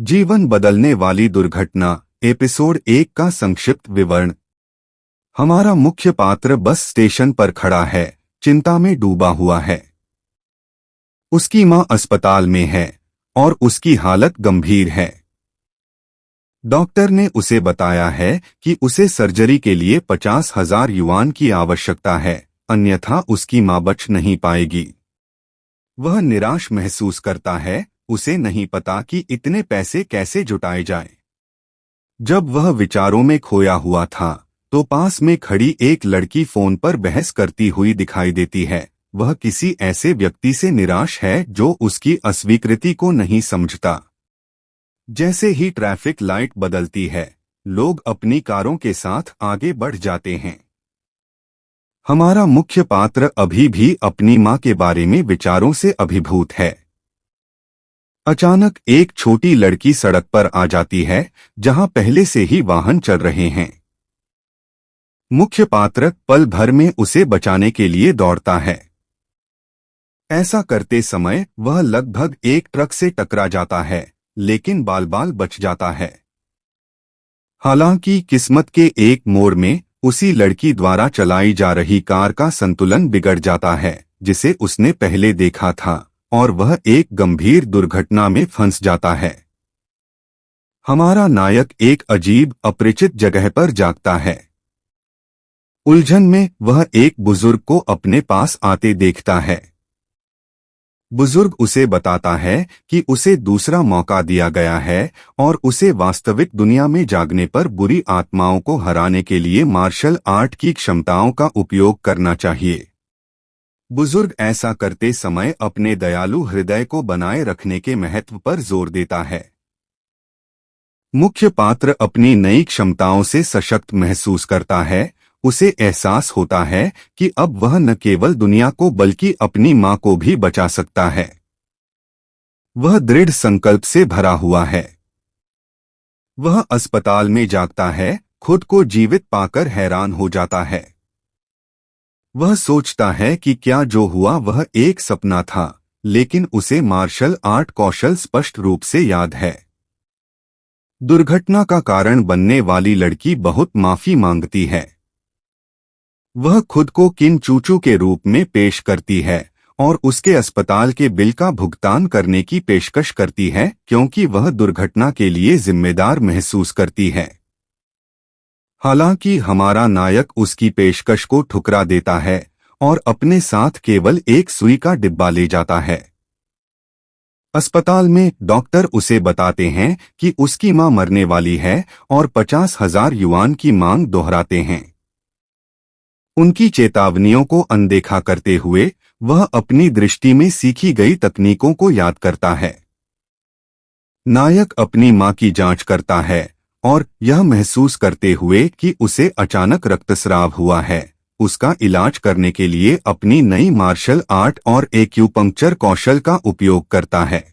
जीवन बदलने वाली दुर्घटना एपिसोड 1 का संक्षिप्त विवरण। हमारा मुख्य पात्र बस स्टेशन पर खड़ा है, चिंता में डूबा हुआ है। उसकी मां अस्पताल में है और उसकी हालत गंभीर है। डॉक्टर ने उसे बताया है कि उसे सर्जरी के लिए 50,000 युआन की आवश्यकता है, अन्यथा उसकी मां बच नहीं पाएगी। वह निराश महसूस करता है, उसे नहीं पता कि इतने पैसे कैसे जुटाए जाएं। जब वह विचारों में खोया हुआ था, तो पास में खड़ी एक लड़की फोन पर बहस करती हुई दिखाई देती है। वह किसी ऐसे व्यक्ति से निराश है जो उसकी अस्वीकृति को नहीं समझता। जैसे ही ट्रैफिक लाइट बदलती है, लोग अपनी कारों के साथ आगे बढ़ जाते हैं। हमारा मुख्य पात्र अभी भी अपनी मां के बारे में विचारों से अभिभूत है। अचानक एक छोटी लड़की सड़क पर आ जाती है, जहां पहले से ही वाहन चल रहे हैं। मुख्य पात्र पल भर में उसे बचाने के लिए दौड़ता है। ऐसा करते समय वह लगभग एक ट्रक से टकरा जाता है, लेकिन बाल बाल बच जाता है। हालांकि किस्मत के एक मोड़ में उसी लड़की द्वारा चलाई जा रही कार का संतुलन बिगड़ जाता है, जिसे उसने पहले देखा था, और वह एक गंभीर दुर्घटना में फंस जाता है। हमारा नायक एक अजीब अपरिचित जगह पर जागता है। उलझन में वह एक बुजुर्ग को अपने पास आते देखता है। बुजुर्ग उसे बताता है कि उसे दूसरा मौका दिया गया है और उसे वास्तविक दुनिया में जागने पर बुरी आत्माओं को हराने के लिए मार्शल आर्ट की क्षमताओं का उपयोग करना चाहिए। बुजुर्ग ऐसा करते समय अपने दयालु हृदय को बनाए रखने के महत्व पर जोर देता है। मुख्य पात्र अपनी नई क्षमताओं से सशक्त महसूस करता है। उसे एहसास होता है कि अब वह न केवल दुनिया को बल्कि अपनी मां को भी बचा सकता है। वह दृढ़ संकल्प से भरा हुआ है। वह अस्पताल में जागता है, खुद को जीवित पाकर हैरान हो जाता है। वह सोचता है कि क्या जो हुआ वह एक सपना था, लेकिन उसे मार्शल आर्ट कौशल स्पष्ट रूप से याद है। दुर्घटना का कारण बनने वाली लड़की बहुत माफी मांगती है। वह खुद को किन चूचू के रूप में पेश करती है और उसके अस्पताल के बिल का भुगतान करने की पेशकश करती है, क्योंकि वह दुर्घटना के लिए जिम्मेदार महसूस करती है। हालांकि हमारा नायक उसकी पेशकश को ठुकरा देता है और अपने साथ केवल एक सुई का डिब्बा ले जाता है। अस्पताल में डॉक्टर उसे बताते हैं कि उसकी मां मरने वाली है और 50,000 युआन की मांग दोहराते हैं। उनकी चेतावनियों को अनदेखा करते हुए वह अपनी दृष्टि में सीखी गई तकनीकों को याद करता है। नायक अपनी मां की जांच करता है और यह महसूस करते हुए कि उसे अचानक रक्तस्राव हुआ है, उसका इलाज करने के लिए अपनी नई मार्शल आर्ट और एक्यूपंक्चर कौशल का उपयोग करता है।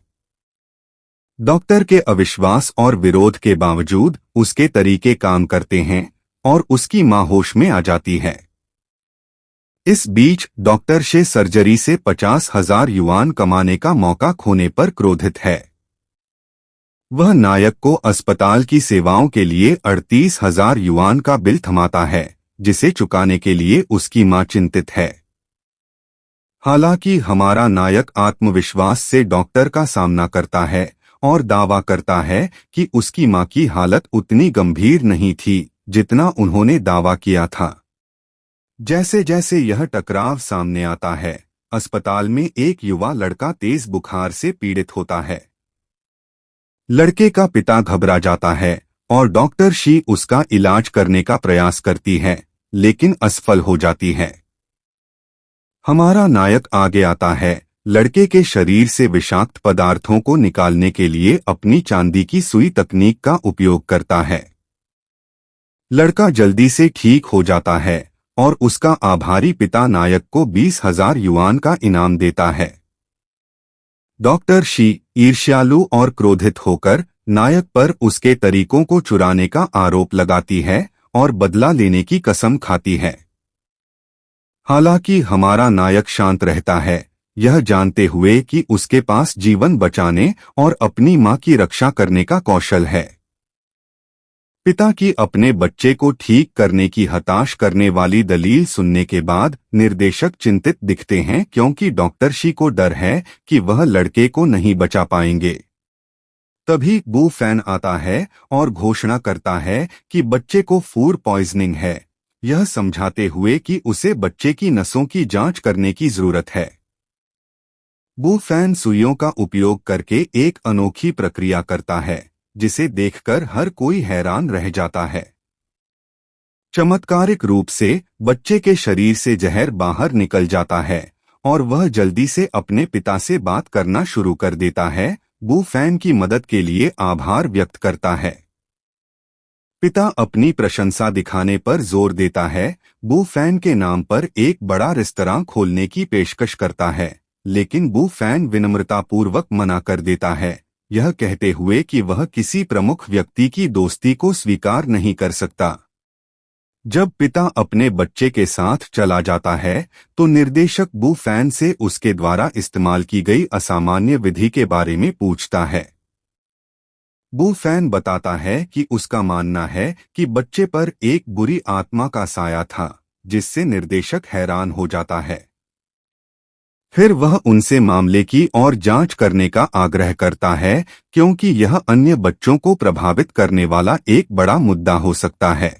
डॉक्टर के अविश्वास और विरोध के बावजूद उसके तरीके काम करते हैं और उसकी मां होश में आ जाती है। इस बीच डॉक्टर शे सर्जरी से 50,000 युआन कमाने का मौका खोने पर क्रोधित है। वह नायक को अस्पताल की सेवाओं के लिए 38,000 युआन का बिल थमाता है, जिसे चुकाने के लिए उसकी मां चिंतित है। हालांकि हमारा नायक आत्मविश्वास से डॉक्टर का सामना करता है और दावा करता है कि उसकी मां की हालत उतनी गंभीर नहीं थी जितना उन्होंने दावा किया था। जैसे जैसे यह टकराव सामने आता है, अस्पताल में एक युवा लड़का तेज बुखार से पीड़ित होता है। लड़के का पिता घबरा जाता है और डॉक्टर शी उसका इलाज करने का प्रयास करती है, लेकिन असफल हो जाती है। हमारा नायक आगे आता है, लड़के के शरीर से विषाक्त पदार्थों को निकालने के लिए अपनी चांदी की सुई तकनीक का उपयोग करता है। लड़का जल्दी से ठीक हो जाता है और उसका आभारी पिता नायक को 20,000 युआन का इनाम देता है। डॉक्टर शी ईर्ष्यालु और क्रोधित होकर नायक पर उसके तरीकों को चुराने का आरोप लगाती है और बदला लेने की कसम खाती है। हालांकि हमारा नायक शांत रहता है, यह जानते हुए कि उसके पास जीवन बचाने और अपनी मां की रक्षा करने का कौशल है। पिता की अपने बच्चे को ठीक करने की हताश करने वाली दलील सुनने के बाद निर्देशक चिंतित दिखते हैं, क्योंकि डॉक्टर शी को डर है कि वह लड़के को नहीं बचा पाएंगे। तभी बू फैन आता है और घोषणा करता है कि बच्चे को फूड पॉइजनिंग है, यह समझाते हुए कि उसे बच्चे की नसों की जांच करने की जरूरत है। बू फैन सुइयों का उपयोग करके एक अनोखी प्रक्रिया करता है, जिसे देखकर हर कोई हैरान रह जाता है। चमत्कारिक रूप से बच्चे के शरीर से जहर बाहर निकल जाता है और वह जल्दी से अपने पिता से बात करना शुरू कर देता है। बू फैन की मदद के लिए आभार व्यक्त करता है। पिता अपनी प्रशंसा दिखाने पर जोर देता है। बू फैन के नाम पर एक बड़ा रेस्तरां खोलने की पेशकश करता है, लेकिन बू फैन विनम्रतापूर्वक मना कर देता है, यह कहते हुए कि वह किसी प्रमुख व्यक्ति की दोस्ती को स्वीकार नहीं कर सकता। जब पिता अपने बच्चे के साथ चला जाता है तो निर्देशक बू फैन से उसके द्वारा इस्तेमाल की गई असामान्य विधि के बारे में पूछता है। बू फैन बताता है कि उसका मानना है कि बच्चे पर एक बुरी आत्मा का साया था, जिससे निर्देशक हैरान हो जाता है। फिर वह उनसे मामले की और जांच करने का आग्रह करता है, क्योंकि यह अन्य बच्चों को प्रभावित करने वाला एक बड़ा मुद्दा हो सकता है।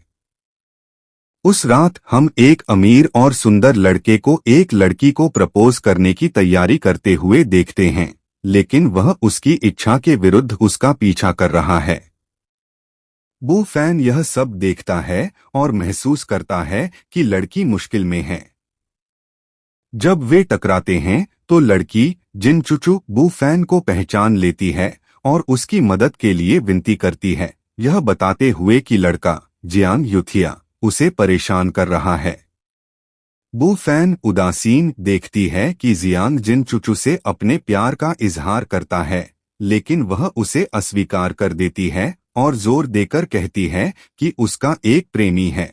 उस रात हम एक अमीर और सुंदर लड़के को एक लड़की को प्रपोज करने की तैयारी करते हुए देखते हैं, लेकिन वह उसकी इच्छा के विरुद्ध उसका पीछा कर रहा है। बू फैन यह सब देखता है और महसूस करता है कि लड़की मुश्किल में है। जब वे टकराते हैं तो लड़की जिन चुचू बू फैन को पहचान लेती है और उसकी मदद के लिए विनती करती है, यह बताते हुए कि लड़का जियांग यूथिया उसे परेशान कर रहा है। बू फैन उदासीन देखती है कि जियांग जिन चुचू से अपने प्यार का इजहार करता है, लेकिन वह उसे अस्वीकार कर देती है और जोर देकर कहती है कि उसका एक प्रेमी है।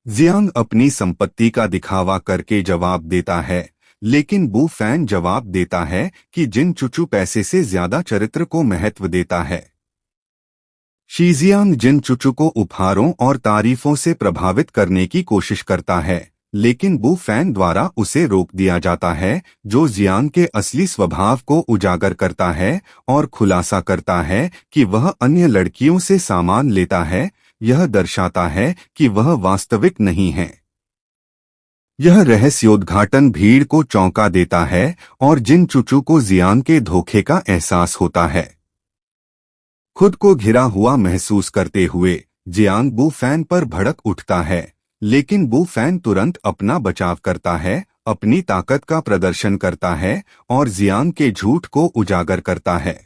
जियांग अपनी संपत्ति का दिखावा करके जवाब देता है, लेकिन बू फैन जवाब देता है कि जिन चुचू पैसे से ज्यादा चरित्र को महत्व देता है। शीजियांग जिन चुचू को उपहारों और तारीफों से प्रभावित करने की कोशिश करता है, लेकिन बू फैन द्वारा उसे रोक दिया जाता है, जो जियांग के असली स्वभाव को उजागर करता है और खुलासा करता है कि वह अन्य लड़कियों से सामान लेता है। यह दर्शाता है कि वह वास्तविक नहीं है। यह रहस्योद्घाटन भीड़ को चौंका देता है और जिन चुचू को जियांग के धोखे का एहसास होता है। खुद को घिरा हुआ महसूस करते हुए जियांग बू फैन पर भड़क उठता है, लेकिन बू फैन तुरंत अपना बचाव करता है, अपनी ताकत का प्रदर्शन करता है और जियांग के झूठ को उजागर करता है।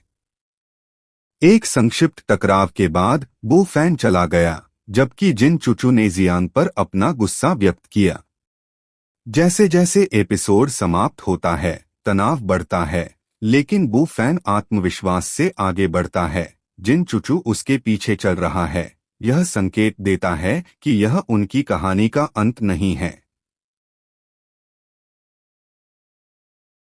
एक संक्षिप्त टकराव के बाद बू फैन चला गया, जबकि जिन चुचू ने जियांग पर अपना गुस्सा व्यक्त किया। जैसे जैसे एपिसोड समाप्त होता है, तनाव बढ़ता है, लेकिन बू फैन आत्मविश्वास से आगे बढ़ता है। जिन चुचू उसके पीछे चल रहा है, यह संकेत देता है कि यह उनकी कहानी का अंत नहीं है।